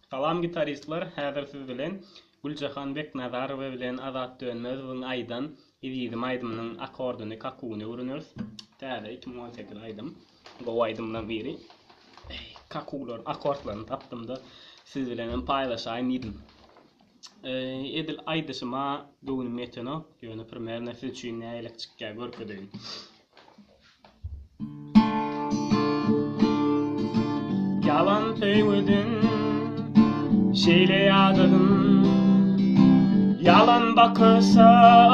Salam gitaristler, häzir siz bilen Güljahan Beknazarow bilen Azat Dönmez bu aýdan Izizim aýdymyň akordyny kakuny öwrenýäris. Täze 2018 aýdym. Bu aýdymdan biri kakular akordlaryny tapdym-da siz bilen paýlaşaýyn diýdim. Edil aýdyşyma göwnüm ýetene, ýöne primerne siz üçin näýelik çykýar görkezýän. Yalan söýledin, şeýle ýadadym. Yalan bakýsa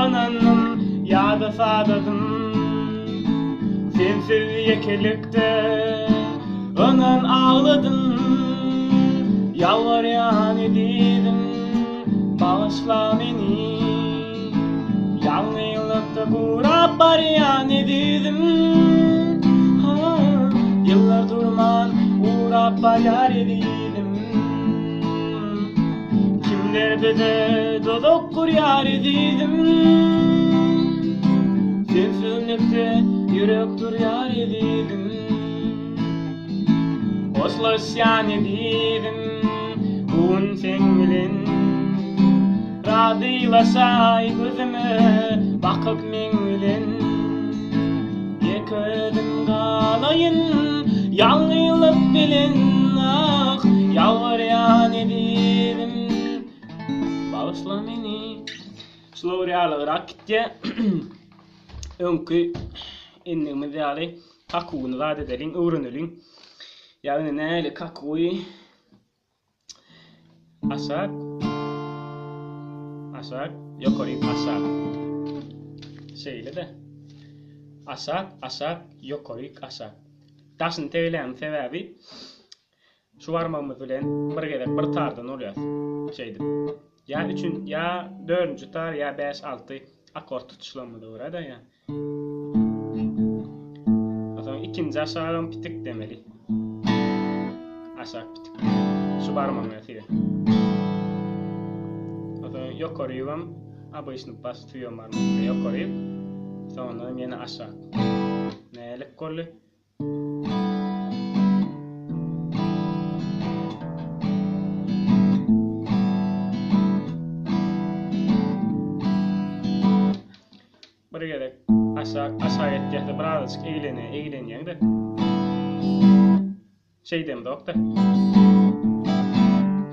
ananım, ýada sadadym. Sensiz ýekelikde anan ağladym. Yalvarýan edidim, bağışla meni. Ýalňyýlykda gurap barýan edidim. Yıllar durman uğrap barýar edidim. Kimler bize dodok kurýar edidim. Sensizlikde yürek durýar edidim. Hoşlaşýan edidim bugün sen bilen. Radylaşaý gözüme bakyp men bilen. Yekedim galayyn ýalňylyk bilen ah ýalvarýan edidim. Bağışla meni. Şolary rakitje öňkü ennimi ýaly kakuny zat edeliň, öwreneliň. Ýagny näle kakuy aşak ýokary aşak. Şeýle de. Aşak ýokary aşak. Daşyny tegelän sebäbi şu barmagymyz bilen birgede bir tardan olýar. Şeýdi. Ya 3 ya 4-nji tar ya 5-6 akord tutuşlanmady berada ya. Atam ikinji aşagym pitik demeli. Aşak pitik. Şu barmagymyz ýa. Atam ýokarybam abyşny bas tuýamar. Ýokaryp sonra ýene aşak. Nälik golly? Gerek aşağı etdiğinde birazcık eğlenýär de. Şeydem doktor.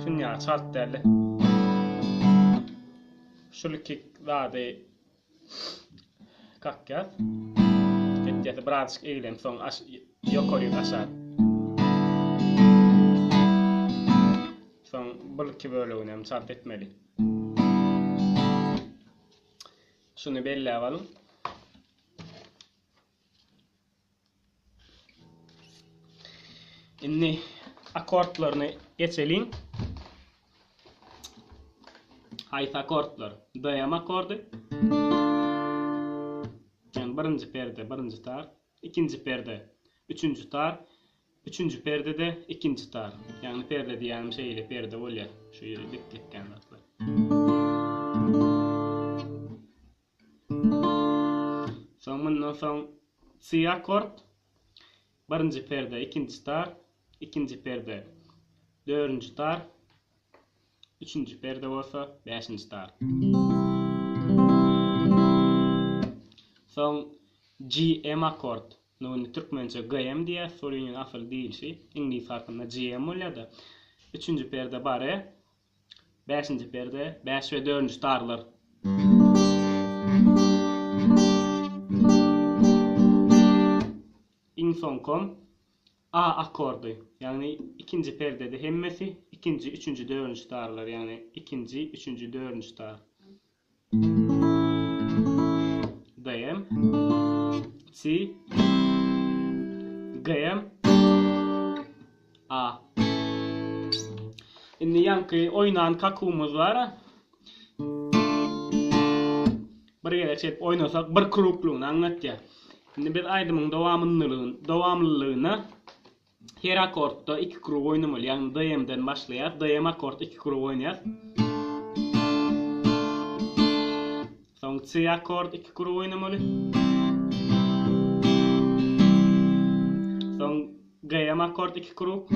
Şunya çalt derli. Şulki zady kakýar. Etdiğinde birazcık eğlen soň ýokary aşağı. Soň bulky böleginem çalt etmeli. Şunu belli alalım. Inni akordlaryny geçelim. Haýsy akordlar? Daýam akordy. Yani birinji perde, birinji tar, ikinji perde, üçüncü tar, üçüncü perdede ikinji tar. Yani perde diýenim şeýle perde bolýar. Şu ýere dikletken zatlar. Sonundan soň C akord. Birinji perde, ikinji tar, ikinji perde, dördüncü tar, üçüncü perde bolsa, beşinji tar. Soň GM akord. Nuny türkmence GM diýär, soruň asl diýilşi. Ingliz harfynda GM bolýar. Üçüncü perde bare, beşinji perde, 5 we 4-nji tarlar. Son A akordy. Yani ikinci perdede hemmesi, ikinci, üçüncü, dördüncü tarlar. Yani ikinci, üçüncü, dördüncü tar. Daýam. C. Gayam. A. Indi ýanky oýnan kakumyz bar. Bir ýere çep oýnasak bir kruklugyny aňlatýar. Şimdi biz aýdymyň dowamlylygyny her akordda 2 kruk oýnamaly. Yani daýamdan başlaýar. Daýam akord 2 kruk oýnaýar. Soň C akord 2 kruk oýnamaly. Soň G'ye akord 2 kruk.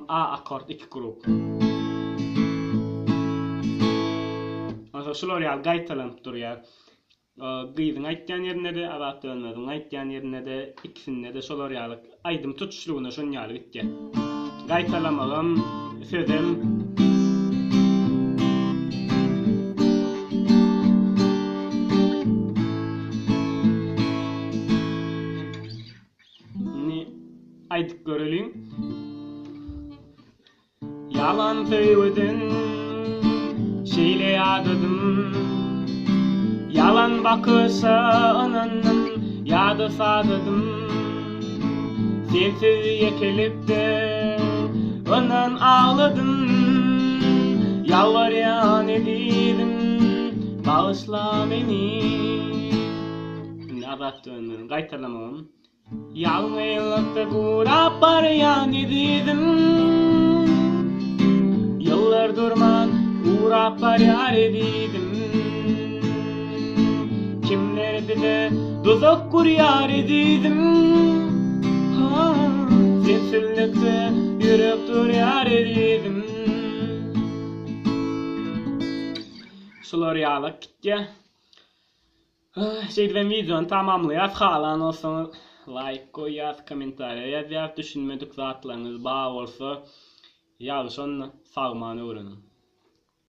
Tam A akord 2 grup. Mesela şular ýaly gaýtalanıp durýar. Gyzyň aýtýan ýerine de, adat dönmediň aýtýan ýerine de, ikisinde de şolar ýaly aýdym tutuşlugyna şon ýaly gitdi. Gaýtalamagam, sözem aýdyp göreliň. Yalan söýledin, şeýle ýadadym. Yalan bakışa ananın ýady sadadym. Sensiz ýekelipde anan ağladym. Yalvarýan edidim, bağışla meni. Adat dönmedim, gaýtalamam. Yalnızlıkta kurap baryan edidim. Yıllar durman uğrap baryan edidim. Kimlerde de duzak kuryar edidim. Sensizlikte yürüp duryar edidim. Şular ýaly gitdi. Şeýdem videony tamamlaýar. Halan olsa like koýýar, kommentariýa ýazýar, düşünmedik zatlaryňyz bar bolsa ýazyşyny sagmany öwrenin.